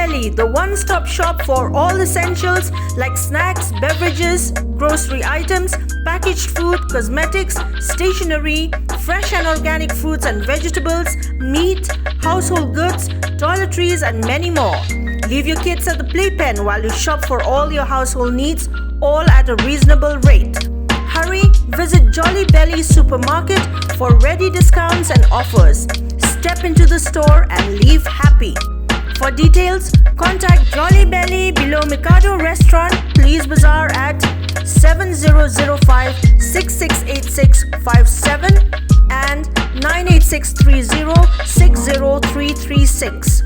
Belly, the one-stop shop for all essentials like snacks, beverages, grocery items, packaged food, cosmetics, stationery, fresh and organic fruits and vegetables, meat, household goods, toiletries and many more. Leave your kids at the playpen while you shop for all your household needs, all at a reasonable rate. Hurry, visit Jolly Belly Supermarket for ready discounts and offers. Step into the store and leave happy. For details, contact Jolly Belly below Mikado Restaurant, Police Bazaar at 7005 668657 and 98630 60336.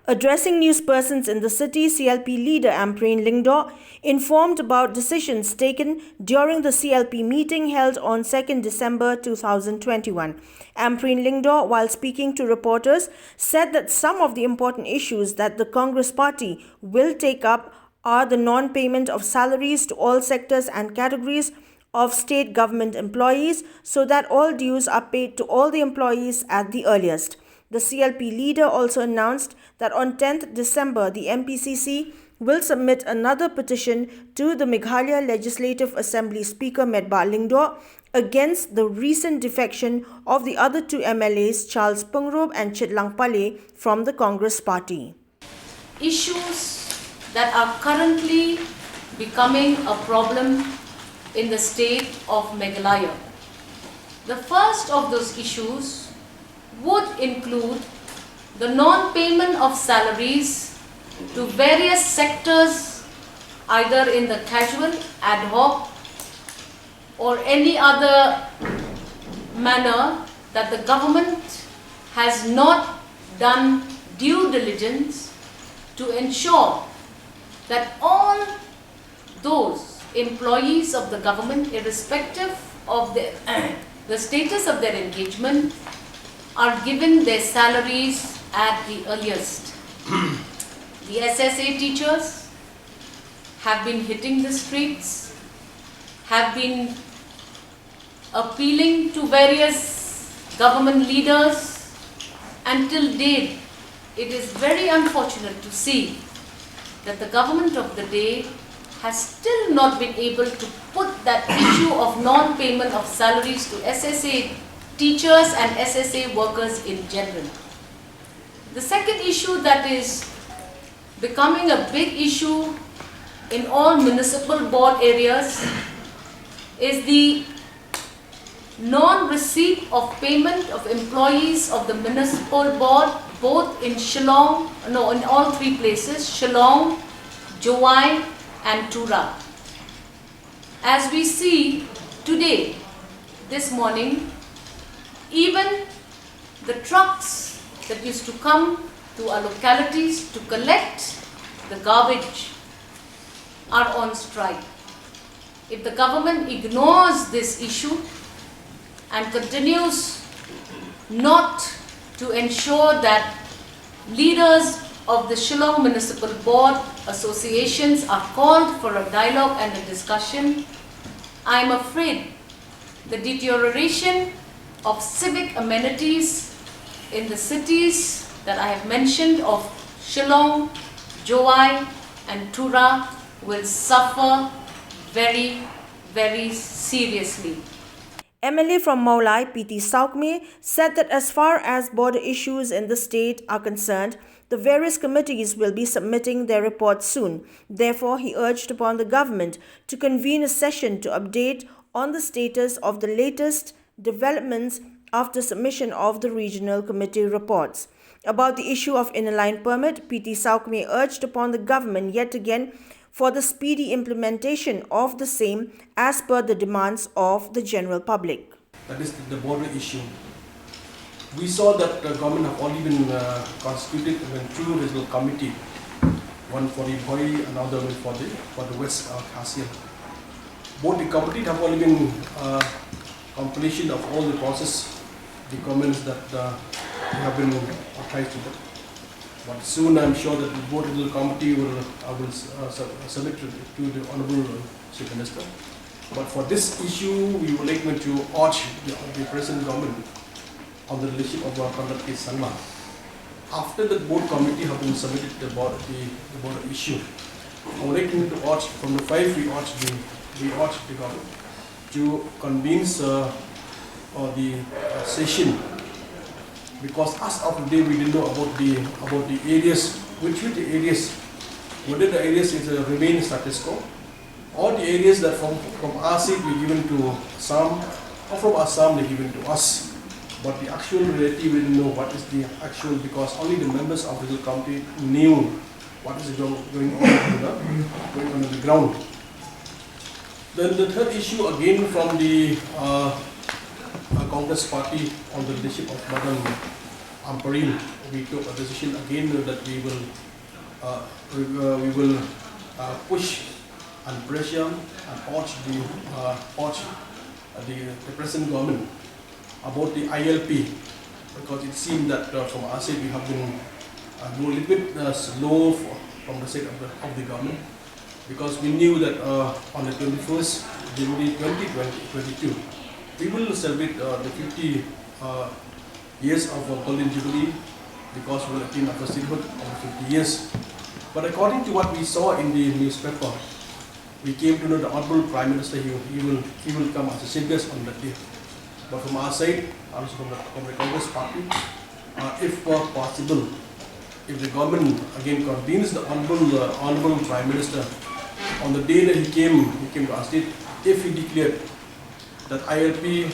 Addressing newspersons in the city, CLP leader Ampreen Lyngdoh informed about decisions taken during the CLP meeting held on 2nd December 2021. Ampreen Lyngdoh, while speaking to reporters, said that some of the important issues that the Congress party will take up are the non-payment of salaries to all sectors and categories of state government employees so that all dues are paid to all the employees at the earliest. The CLP leader also announced that on 10th December, the MPCC will submit another petition to the Meghalaya Legislative Assembly Speaker Medba Lyngdoh against the recent defection of the other two MLAs, Charles Pungrob and Chitlang Pale, from the Congress party. Issues that are currently becoming a problem in the state of Meghalaya. The first of those issues would include the non-payment of salaries to various sectors, either in the casual, ad hoc, or any other manner that the government has not done due diligence to ensure that all those employees of the government, irrespective of the status of their engagement, are given their salaries at the earliest. The SSA teachers have been hitting the streets, have been appealing to various government leaders. Until date, it is very unfortunate to see that the government of the day has still not been able to put that issue of non-payment of salaries to SSA teachers and SSA workers in general. The second issue that is becoming a big issue in all municipal board areas is the non-receipt of payment of employees of the municipal board, both in in all three places, Shillong, Jowai and Tura. As we see today, this morning, even the trucks that used to come to our localities to collect the garbage are on strike. If the government ignores this issue and continues not to ensure that leaders of the Shillong Municipal Board associations are called for a dialogue and a discussion, I am afraid the deterioration of civic amenities in the cities that I have mentioned of Shillong, Jowai and Tura will suffer very, very seriously. MLA from Maulai, PT Saukme, said that as far as border issues in the state are concerned, the various committees will be submitting their reports soon. Therefore, he urged upon the government to convene a session to update on the status of the latest developments after submission of the regional committee reports. About the issue of inner line permit, PT Saukme urged upon the government yet again for the speedy implementation of the same as per the demands of the general public. That is the border issue. We saw that the government have already been constituted in two regional committee, one for the Bhoi, another one for the West Khasian. Both the committees have already been completion of all the process, the comments that have been authorized to them. But soon I'm sure that the board regional committee will submit to the Honorable Chief Minister. But for this issue, we would like to urge the present government on the leadership of our Conduct Case Sanma. after the board committee have been submitted the border issue, I would like to urge from the 5 we urge the government to convince the session, because as of today we didn't know about the areas, which the areas, whether the areas is remain status quo, or the areas that from our side we given to Assam, or from Assam they given to us. But the actual reality we didn't know what is the actual, because only the members of the committee knew what is going on the ground. Then the third issue again from the Congress party on the leadership of Madam Ampareen, we took a decision again that we will push and pressure and urge the present government about the ILP, because it seemed that from our side we have been a little bit slow from the side of the government, because we knew that on the 21st January 2022 we will celebrate the 50 years of Golden Jubilee, because we will attain a festival of 50 years. But according to what we saw in the newspaper, we came to know the Honorable Prime Minister, he will come as a singers on that day. But from our side, also from the Congress party, if possible, if the government again convenes the Honorable Prime Minister on the day that he came to our state, if he declared that ILP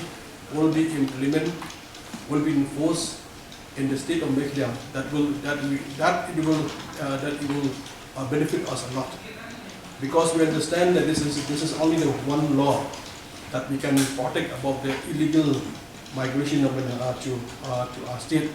will be implemented, will be enforced in the state of Meghalaya, that it will benefit us a lot, because we understand that this is only the one law that we can protect about the illegal migration of to our state.